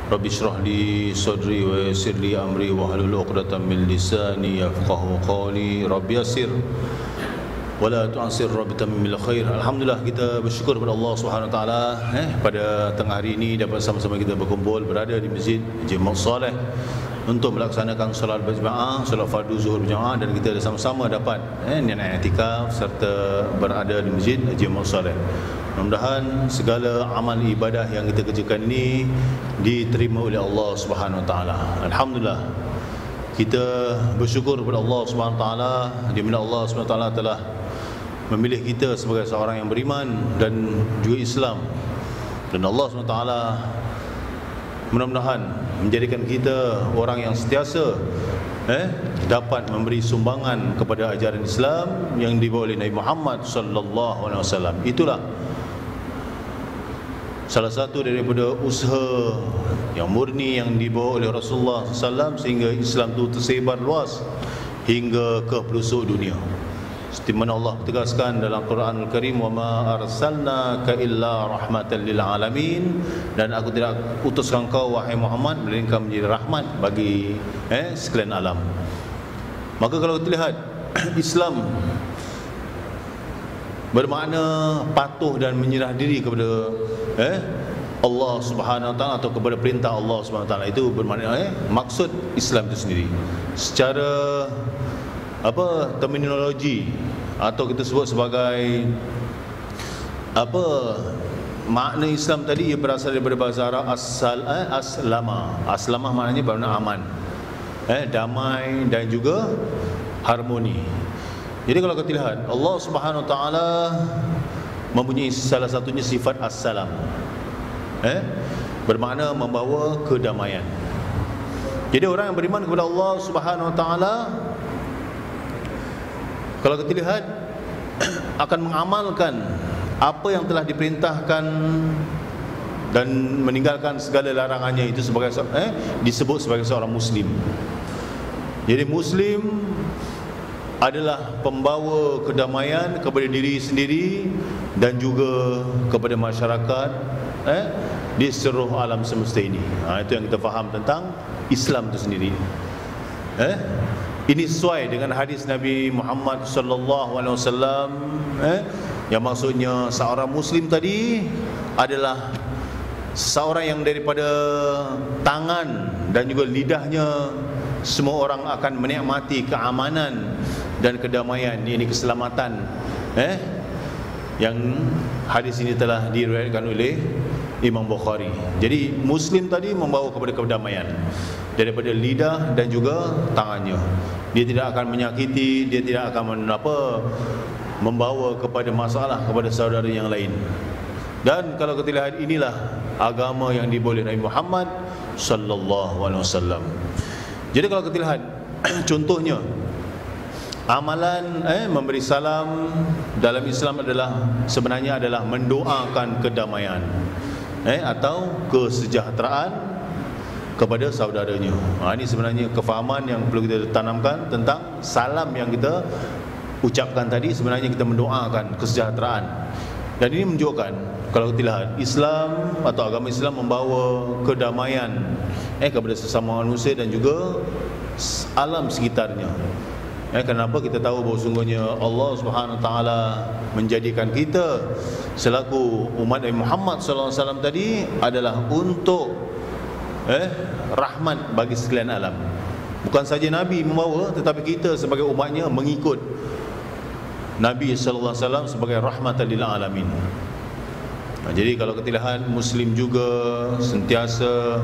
Rabbi shrah li sadri wa yassir li amri wahlul 'uqdatam min lisani yafqahu qawli. Rabbi yassir wa la tu'assir Rabbi tammil khair. Alhamdulillah, kita bersyukur kepada Allah Subhanahu wa taala pada tengah hari ini dapat sama-sama kita berkumpul berada di Masjid Jemaah Saleh untuk melaksanakan solat berjemaah, solat fardu zuhur berjemaah, dan kita sama-sama dapat niat i'tikaf serta berada di Masjid Jemaah Saleh. Mudah-mudahan segala amal ibadah yang kita kerjakan ini diterima oleh Allah Subhanahu wa taala. Alhamdulillah, kita bersyukur kepada Allah Subhanahu wa taala di mana Allah Subhanahu wa taala telah memilih kita sebagai seorang yang beriman dan juga Islam. Dan Allah Subhanahu wa taala mudah-mudahan menjadikan kita orang yang sentiasa dapat memberi sumbangan kepada ajaran Islam yang dibawa oleh Nabi Muhammad sallallahu alaihi wasallam. Itulah salah satu daripada usaha yang murni yang dibawa oleh Rasulullah SAW sehingga Islam itu tersebar luas hingga ke pelosok dunia. Seperti mana Allah tegaskan dalam Quranul Karim, wa ma arsalnaka illa rahmatan lil alamin, dan aku tidak utuskan kau wahai Muhammad melainkan menjadi rahmat bagi sekalian alam. Maka kalau kita lihat Islam bermakna patuh dan menyerah diri kepada Allah Subhanahu wa taala atau kepada perintah Allah Subhanahu wa taala. Itu bermakna maksud Islam itu sendiri. Secara terminologi atau kita sebut sebagai makna Islam tadi, ia berasal daripada bahasa Arab aslama. Aslama maknanya bermakna aman, damai dan juga harmoni. Jadi kalau kita lihat Allah Subhanahu wa taala mempunyai salah satunya sifat as-salam, bermakna membawa kedamaian. Jadi orang yang beriman kepada Allah Subhanahu wa taala, kalau kita lihat, akan mengamalkan apa yang telah diperintahkan dan meninggalkan segala larangannya. Itu sebagai disebut sebagai seorang muslim. Jadi muslim adalah pembawa kedamaian kepada diri sendiri dan juga kepada masyarakat di seluruh alam semesta ini. Itu yang kita faham tentang Islam itu sendiri. Ini sesuai dengan hadis Nabi Muhammad sallallahu alaihi wasallam, yang maksudnya seorang muslim tadi adalah seorang yang daripada tangan dan juga lidahnya semua orang akan menikmati keamanan dan kedamaian, ini keselamatan. Yang hadis ini telah diriwayatkan oleh Imam Bukhari. Jadi muslim tadi membawa kepada kedamaian daripada lidah dan juga tangannya. Dia tidak akan menyakiti, dia tidak akan membawa kepada masalah kepada saudara yang lain. Dan kalau kita lihat, inilah agama yang dibawa oleh Nabi Muhammad sallallahu alaihi wasallam. Jadi kalau kita lihat contohnya, amalan memberi salam dalam Islam sebenarnya adalah mendoakan kedamaian atau kesejahteraan kepada saudaranya. Ini sebenarnya kefahaman yang perlu kita tanamkan tentang salam yang kita ucapkan tadi. Sebenarnya kita mendoakan kesejahteraan. Dan ini menunjukkan kalau kita lihat Islam atau agama Islam membawa kedamaian kepada sesama manusia dan juga alam sekitarnya. Kenapa? Kita tahu bahawa sungguhnya Allah Subhanahu wa taala menjadikan kita selaku umat Nabi Muhammad sallallahu alaihi wasallam tadi adalah untuk rahmat bagi sekalian alam. Bukan saja Nabi membawa, tetapi kita sebagai umatnya mengikut Nabi sallallahu alaihi wasallam sebagai rahmatan lil alamin. Jadi kalau kita lihat, muslim juga sentiasa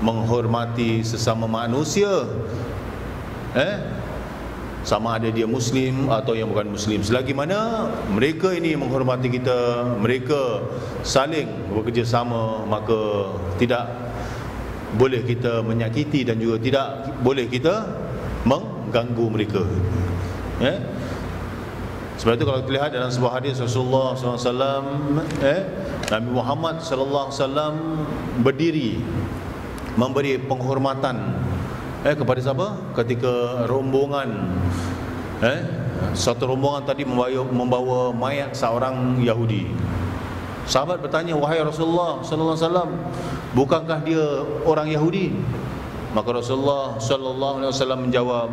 menghormati sesama manusia, sama ada dia muslim atau yang bukan muslim. Selagi mana mereka ini menghormati kita, mereka saling bekerjasama, maka tidak boleh kita menyakiti dan juga tidak boleh kita mengganggu mereka. Sebab itu kalau kita lihat dalam sebuah hadis Rasulullah SAW, Nabi Muhammad SAW berdiri memberi penghormatan kepada siapa? Ketika rombongan satu rombongan tadi membawa mayat seorang Yahudi. Sahabat bertanya, wahai Rasulullah sallallahu alaihi wasallam, bukankah dia orang Yahudi? Maka Rasulullah sallallahu alaihi wasallam menjawab,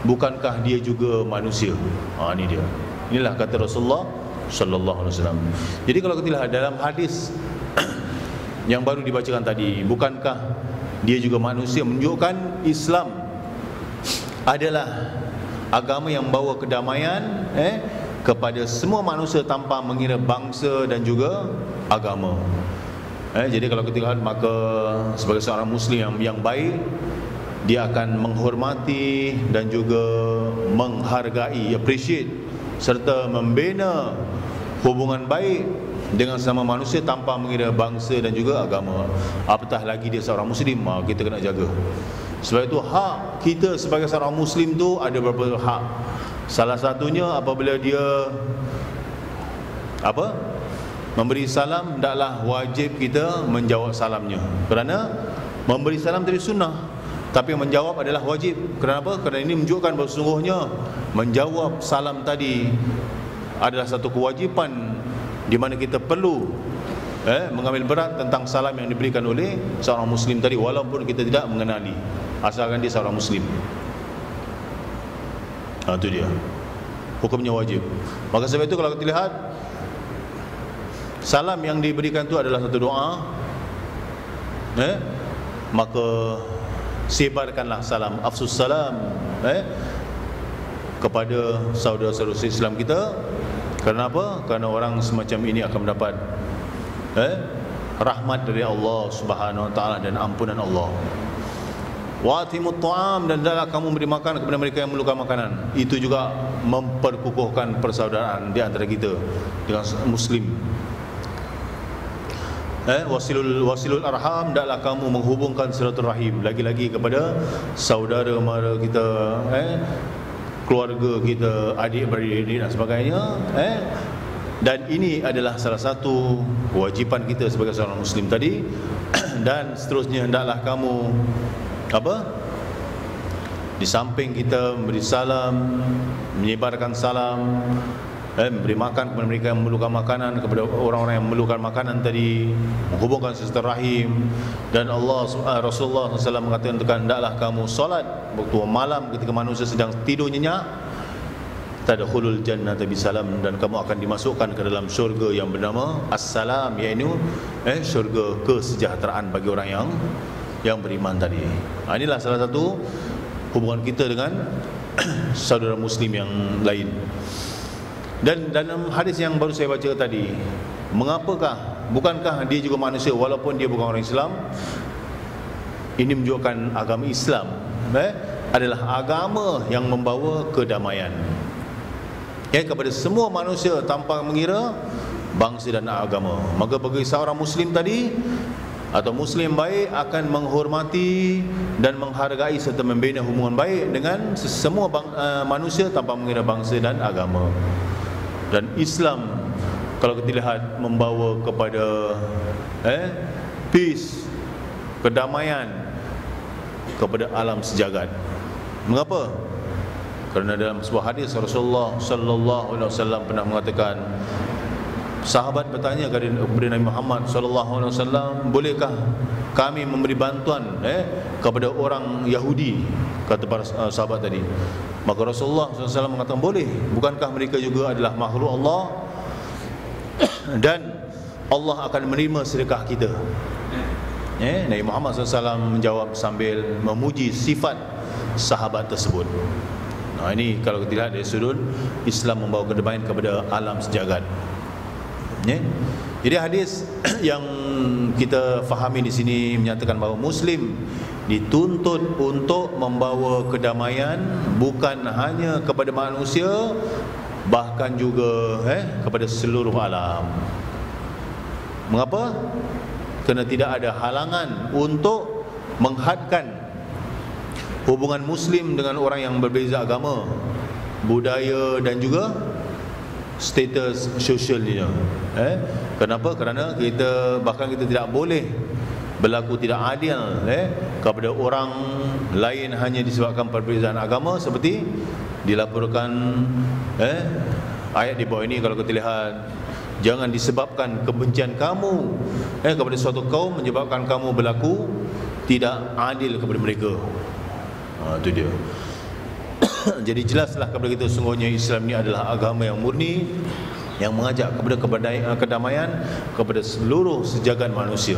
bukankah dia juga manusia? Ini dia. Inilah kata Rasulullah sallallahu alaihi wasallam. Jadi kalau kita lihat dalam hadis yang baru dibacakan tadi, bukankah dia juga manusia, menunjukkan Islam adalah agama yang membawa kedamaian kepada semua manusia tanpa mengira bangsa dan juga agama. Jadi kalau kita lihat, maka sebagai seorang Muslim yang baik, dia akan menghormati dan juga menghargai, appreciate serta membina hubungan baik dengan sesama manusia tanpa mengira bangsa dan juga agama. Apatah lagi dia seorang Muslim, kita kena jaga. Sebab itu hak kita sebagai seorang Muslim tu ada beberapa hak. Salah satunya apabila dia memberi salam, hendaklah wajib kita menjawab salamnya. Kerana memberi salam tadi sunnah, tapi menjawab adalah wajib. Kenapa? Kerana ini menunjukkan bahawa sesungguhnya menjawab salam tadi adalah satu kewajipan di mana kita perlu mengambil berat tentang salam yang diberikan oleh seorang Muslim tadi, walaupun kita tidak mengenali, asalkan dia seorang Muslim. Itu dia, hukumnya wajib. Maka sebab itu kalau kita lihat, salam yang diberikan itu adalah satu doa, maka sebarkanlah salam, afsus salam kepada saudara-saudara Islam kita. Kerana apa? Kerana orang semacam ini akan mendapat rahmat dari Allah Subhanahu Wa Taala dan ampunan Allah. Wa atimut ta'am, dan hendaklah kamu beri makan kepada mereka yang memerlukan makanan. Itu juga memperkukuhkan persaudaraan di antara kita dengan Muslim. Wasilul arham, hendaklah kamu menghubungkan silaturahim, lagi-lagi kepada saudara mara kita, keluarga kita, adik-beradik dan sebagainya. Dan ini adalah salah satu kewajipan kita sebagai seorang Muslim tadi. Dan seterusnya, hendaklah kamu di samping kita memberi salam, menyebarkan salam, memberi makan kepada mereka yang memerlukan makanan, kepada orang-orang yang memerlukan makanan tadi, menghubungkan silaturahim. Dan Rasulullah SAW mengatakan, hendaklah kamu solat waktu malam ketika manusia sedang tidur nyenyak, tadkhulul jannata bisalam, dan kamu akan dimasukkan ke dalam syurga yang bernama As-Salam, iaitu syurga kesejahteraan bagi orang yang beriman tadi. Inilah salah satu hubungan kita dengan saudara Muslim yang lain. Dan dalam hadis yang baru saya baca tadi, bukankah dia juga manusia walaupun dia bukan orang Islam? Ini menunjukkan agama Islam adalah agama yang membawa kedamaian kepada semua manusia tanpa mengira bangsa dan agama. Maka bagi seorang Muslim tadi, atau Muslim baik, akan menghormati dan menghargai serta membina hubungan baik dengan semua manusia tanpa mengira bangsa dan agama. Dan Islam, kalau kita lihat, membawa kepada peace, kedamaian kepada alam sejagat. Mengapa? Kerana dalam sebuah hadis Rasulullah sallallahu alaihi wasallam pernah mengatakan, sahabat bertanya kepada Nabi Muhammad sallallahu alaihi wasallam, bolehkah kami memberi bantuan kepada orang Yahudi? Kata para sahabat tadi. Maka Rasulullah SAW mengatakan, boleh. Bukankah mereka juga adalah makhluk Allah, dan Allah akan menerima sedekah kita? Nabi Muhammad SAW menjawab sambil memuji sifat sahabat tersebut. Ini kalau kita lihat dari sudut Islam membawa kedamaian kepada alam sejagat. Jadi hadis yang kita fahami di sini menyatakan bahawa Muslim dituntut untuk membawa kedamaian bukan hanya kepada manusia, bahkan juga kepada seluruh alam. Mengapa? Kerana tidak ada halangan untuk menghadkan hubungan Muslim dengan orang yang berbeza agama, budaya dan juga status sosialnya. Kenapa? Kerana kita tidak boleh berlaku tidak adil kepada orang lain hanya disebabkan perbezaan agama, seperti dilaporkan ayat di bawah ini. Kalau kita lihat, Jangan disebabkan kebencian kamu kepada suatu kaum menyebabkan kamu berlaku tidak adil kepada mereka. Itu dia. Jadi jelaslah kepada kita sungguhnya Islam ini adalah agama yang murni, yang mengajak kepada kedamaian kepada seluruh sejagat manusia.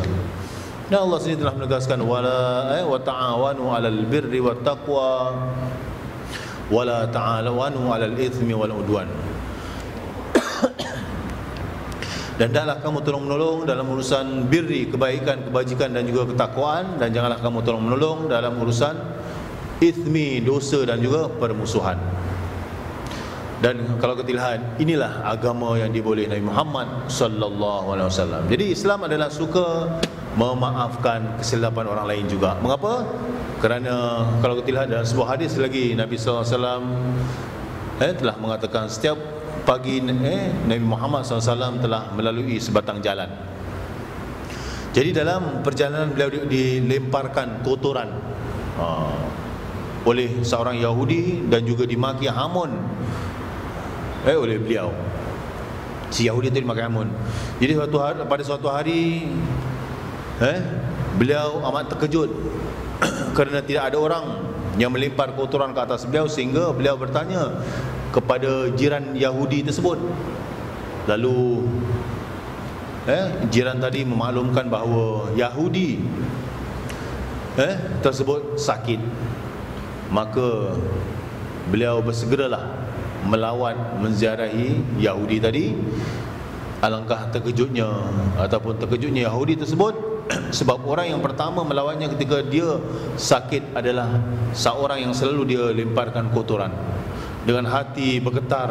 Dan Allah sendiri telah menegaskan wa ta'awanu 'alal birri wat taqwa wa la ta'awanu 'alal itsmi wal 'udwan. Dan hendaklah kamu tolong-menolong dalam urusan birri, kebaikan, kebajikan dan juga ketakwaan, dan janganlah kamu tolong-menolong dalam urusan itsmi, dosa dan juga permusuhan. Dan kalau kita lihat, inilah agama yang dibolehi Nabi Muhammad sallallahu alaihi wasallam. Jadi Islam adalah suka memaafkan kesilapan orang lain juga. Mengapa? Kerana kalau kita lihat dalam sebuah hadis lagi, Nabi sallallahu alaihi wasallam telah mengatakan setiap pagi Nabi Muhammad SAW telah melalui sebatang jalan. Jadi dalam perjalanan beliau dilemparkan kotoran oleh seorang Yahudi dan juga dimaki hamun oleh beliau. Si Yahudi itu dimaki hamun. Jadi pada suatu hari beliau amat terkejut kerana tidak ada orang yang melempar kotoran ke atas beliau, sehingga beliau bertanya kepada jiran Yahudi tersebut. Lalu jiran tadi memaklumkan bahawa Yahudi tersebut sakit. Maka beliau bersegeralah melawat menziarahi Yahudi tadi. Alangkah terkejutnya Yahudi tersebut sebab orang yang pertama melawatnya ketika dia sakit adalah seorang yang selalu dia lemparkan kotoran. Dengan hati bergetar,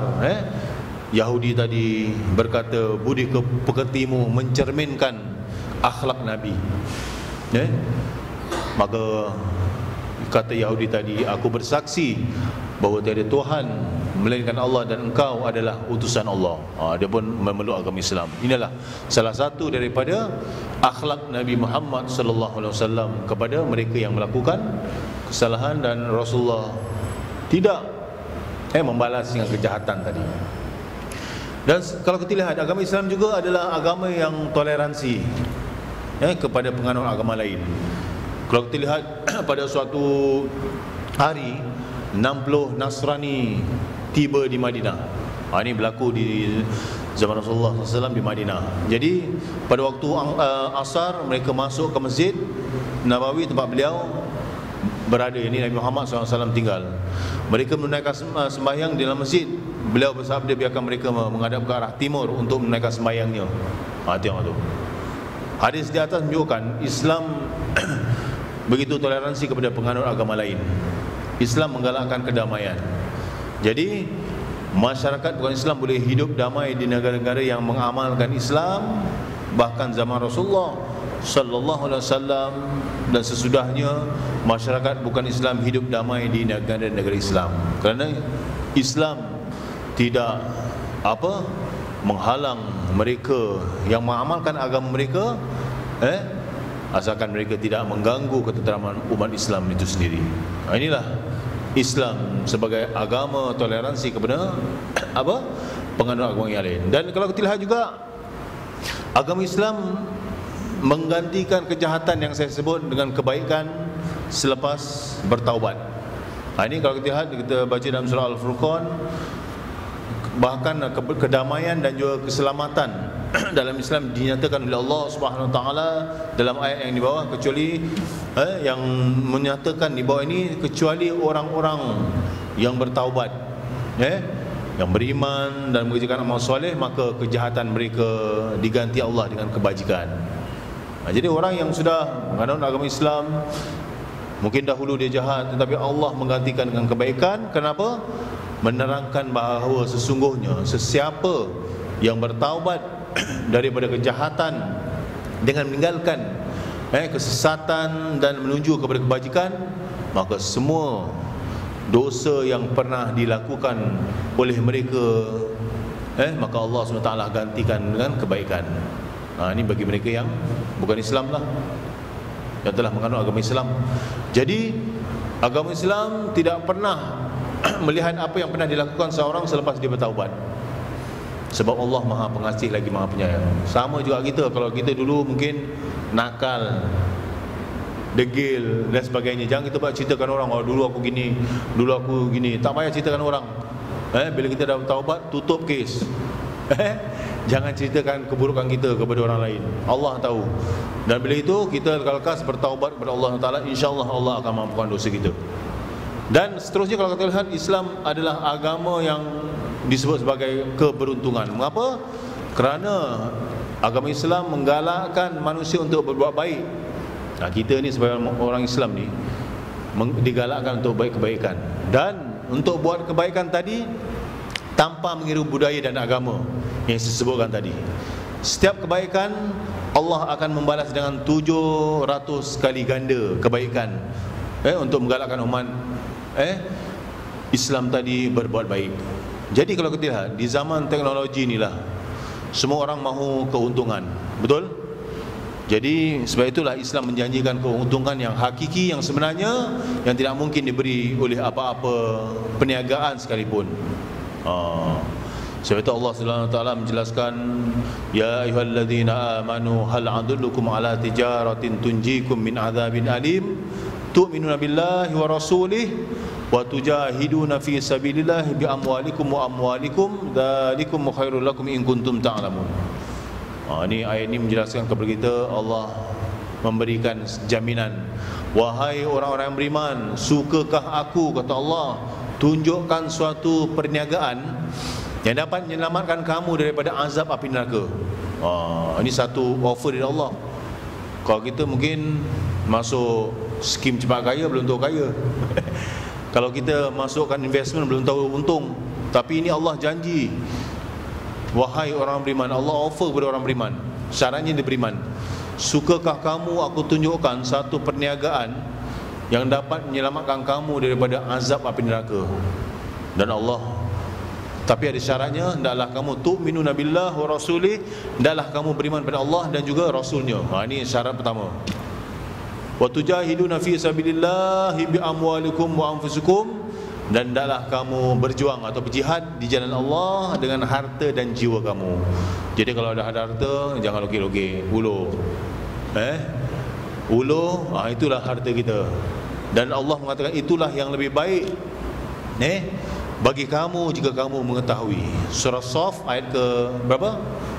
Yahudi tadi berkata, budi pekertimu mencerminkan akhlak Nabi. Maka kata Yahudi tadi, aku bersaksi bahawa tiada Tuhan melainkan Allah dan engkau adalah utusan Allah. Dia pun memeluk agama Islam. Inilah salah satu daripada akhlak Nabi Muhammad sallallahu alaihi wasallam kepada mereka yang melakukan kesalahan, dan Rasulullah tidak membalas dengan kejahatan tadi. Dan kalau kita lihat, agama Islam juga adalah agama yang toleransi kepada penganut agama lain. Kalau kita lihat pada suatu hari 60 Nasrani tiba di Madinah. Ini berlaku di zaman Rasulullah SAW di Madinah. Jadi pada waktu asar mereka masuk ke Masjid Nabawi tempat beliau berada, ini Nabi Muhammad SAW tinggal. Mereka menunaikan sembahyang di dalam masjid. Beliau bersabda biarkan mereka menghadap ke arah timur untuk menunaikan sembahyangnya. Tengok tu. Hadis di atas menunjukkan Islam begitu toleransi kepada penganut agama lain. Islam menggalakkan kedamaian. Jadi masyarakat bukan Islam boleh hidup damai di negara-negara yang mengamalkan Islam. Bahkan zaman Rasulullah sallallahu alaihi wasallam dan sesudahnya, masyarakat bukan Islam hidup damai di negara-negara Islam. Kerana Islam tidak menghalang mereka yang mengamalkan agama mereka, asalkan mereka tidak mengganggu ketenteraman umat Islam itu sendiri. Inilah Islam sebagai agama toleransi kepada penganut agama yang lain. Dan kalau kita lihat juga, agama Islam menggantikan kejahatan yang saya sebut dengan kebaikan selepas bertaubat. Ini kalau kita lihat, kita baca dalam surah Al-Furqan, bahkan kedamaian dan juga keselamatan dalam Islam dinyatakan oleh Allah Subhanahu Wa Taala dalam ayat yang di bawah, kecuali yang menyatakan di bawah ini, kecuali orang-orang yang bertaubat, yang beriman dan mengerjakan amal soleh, maka kejahatan mereka diganti Allah dengan kebajikan. Jadi orang yang sudah menganut agama Islam, mungkin dahulu dia jahat, tetapi Allah menggantikan dengan kebaikan. Kenapa? Menerangkan bahawa sesungguhnya sesiapa yang bertaubat daripada kejahatan dengan meninggalkan kesesatan dan menuju kepada kebajikan, maka semua dosa yang pernah dilakukan oleh mereka, maka Allah SWT gantikan dengan kebaikan. Ini bagi mereka yang bukan Islam lah, yang telah menganut agama Islam. Jadi agama Islam tidak pernah melihat apa yang pernah dilakukan seorang selepas dia bertaubat. Sebab Allah Maha Pengasih lagi Maha Penyayang. Sama juga kita, kalau kita dulu mungkin nakal, degil dan sebagainya, jangan kita buat ceritakan orang, oh dulu aku gini, dulu aku gini. Tak payah ceritakan orang. Bila kita dah taubat, tutup kes. Jangan ceritakan keburukan kita kepada orang lain. Allah tahu. Dan bila itu kita lekas bertaubat kepada Allah Taala, insya-Allah Allah akan mampukan dosa kita. Dan seterusnya, kalau kita lihat, Islam adalah agama yang disebut sebagai keberuntungan. Mengapa? Kerana agama Islam menggalakkan manusia untuk berbuat baik. Kita ni sebagai orang Islam ni digalakkan untuk baik kebaikan, dan untuk buat kebaikan tadi tanpa mengira budaya dan agama yang saya sebutkan tadi. Setiap kebaikan Allah akan membalas dengan 700 kali ganda kebaikan, untuk menggalakkan umat Islam tadi berbuat baik. Jadi kalau kita lihat di zaman teknologi inilah, semua orang mahu keuntungan, betul? Jadi sebab itulah Islam menjanjikan keuntungan yang hakiki, yang sebenarnya yang tidak mungkin diberi oleh apa-apa perniagaan sekalipun. Sebab itu Allah Subhanahu wa taala menjelaskan, ya ayyuhalladzina amanu hal adullukum ala tijaratin tunjikum min adzabin alim tu'minuna billahi wa rasulih wa tujahiduna fi sabilillah bi amwalikum wa amwalikum dzalikum khairul lakum in kuntum ta'lamun. Ini ayat ini menjelaskan kepada kita, Allah memberikan jaminan, wahai orang-orang yang beriman, sukakah aku, kata Allah, tunjukkan suatu perniagaan yang dapat menyelamatkan kamu daripada azab api neraka. Ini satu offer dari Allah. Kalau kita mungkin masuk skim cepat kaya, belum tahu kaya. Kalau kita masukkan investment, belum tahu untung. Tapi ini Allah janji, wahai orang beriman, Allah offer kepada orang beriman. Syaratnya dia beriman. Sukakah kamu aku tunjukkan satu perniagaan yang dapat menyelamatkan kamu daripada azab api neraka? Dan Allah, tapi ada syaratnya, hendaklah kamu tu'minuna billah wa rasulih, hendaklah kamu beriman pada Allah dan juga Rasulnya. Ini syarat pertama. Wa tujahiduna fi sabilillahi bi amwalikum wa anfusikum, dan hendaklah kamu berjuang atau berjihad di jalan Allah dengan harta dan jiwa kamu. Jadi kalau ada harta, jangan lokek-lokek, uluh. Uluh, itulah harta kita. Dan Allah mengatakan itulah yang lebih baik bagi kamu jika kamu mengetahui. Surah Shaf ayat ke berapa?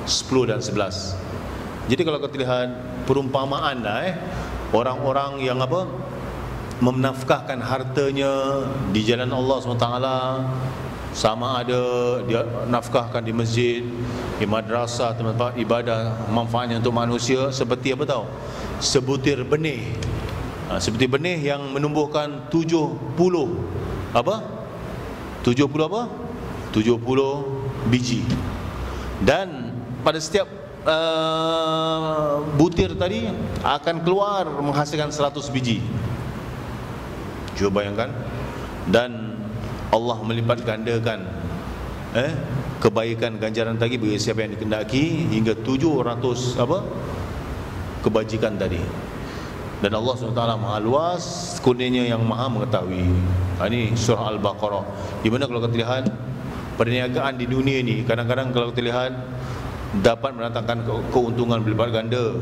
10 dan 11. Jadi kalau kita lihat perumpamaan orang-orang yang menafkahkan hartanya di jalan Allah SWT, sama ada dia nafkahkan di masjid, di madrasah, tempat ibadah, manfaatnya untuk manusia, seperti apa tahu? Sebutir benih. Seperti benih yang menumbuhkan 70 biji. Dan pada setiap butir tadi akan keluar menghasilkan 100 biji. Cuba bayangkan. Dan Allah melipat gandakan kebaikan ganjaran tadi bagi siapa yang dikehendaki hingga 700 kebajikan tadi. Dan Allah SWT Maha luas, kurnianya yang Maha mengetahui. Ini surah Al-Baqarah, di mana kalau kita lihat perniagaan di dunia ini, kadang-kadang kalau kita lihat dapat mendatangkan keuntungan berlipat ganda,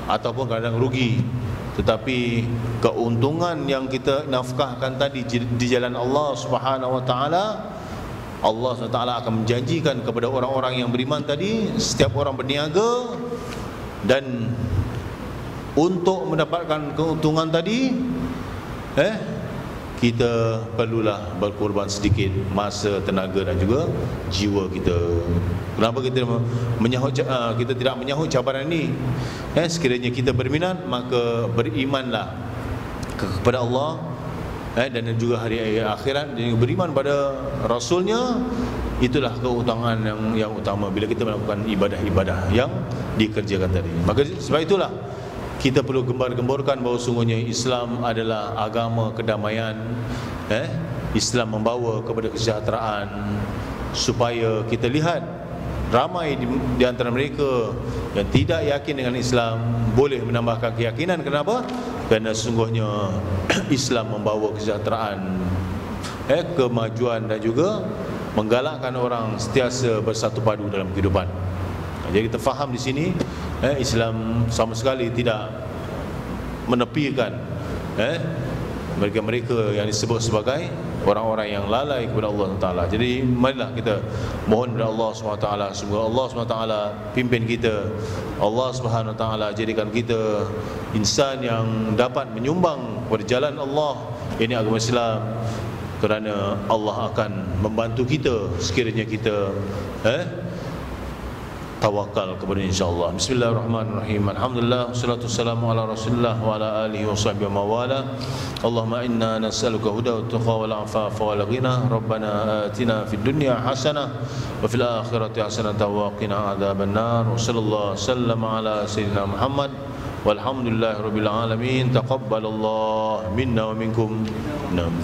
ataupun kadang rugi. Tetapi keuntungan yang kita nafkahkan tadi di jalan Allah Subhanahu wa taala, Allah SWT akan menjanjikan kepada orang-orang yang beriman tadi, setiap orang berniaga, dan untuk mendapatkan keuntungan tadi kita perlulah berkorban sedikit masa, tenaga dan juga jiwa kita. Kenapa kita kita tidak menyahut cabaran ini? Sekiranya kita berminat, maka berimanlah kepada Allah dan juga hari akhirat, dan beriman pada Rasulnya. Itulah keutamaan yang utama bila kita melakukan ibadah-ibadah yang dikerjakan tadi. Maka sebab itulah kita perlu gembar-gemborkan bahawa sungguhnya Islam adalah agama kedamaian. Islam membawa kepada kesejahteraan, supaya kita lihat ramai di antara mereka yang tidak yakin dengan Islam boleh menambahkan keyakinan. Kenapa? Kerana sungguhnya Islam membawa kesejahteraan, kemajuan dan juga menggalakkan orang sentiasa bersatu padu dalam kehidupan. Jadi kita faham di sini Islam sama sekali tidak menepikan mereka-mereka yang disebut sebagai orang-orang yang lalai kepada Allah Taala. Jadi marilah kita mohon kepada Allah SWT, semoga Allah SWT pimpin kita, Allah Subhanahu Taala jadikan kita insan yang dapat menyumbang kepada jalan Allah, ini agama Islam, kerana Allah akan membantu kita sekiranya kita tawakal kepada insya-Allah. Bismillahirrahmanirrahim. Alhamdulillah wassalatu wassalamu ala Rasulillah wa ala alihi washabbihi wa mawala. Allahumma inna nas'aluka huda wa tuqa wal afafa wal ghina. Rabbana atina fid dunya hasanah wa fil akhirati hasanah wa qina adzabannar. Wa sallallahu sallama ala sayyidina Muhammad walhamdulillahirabbil alamin. Taqabbalallahu minna wa minkum. Amin.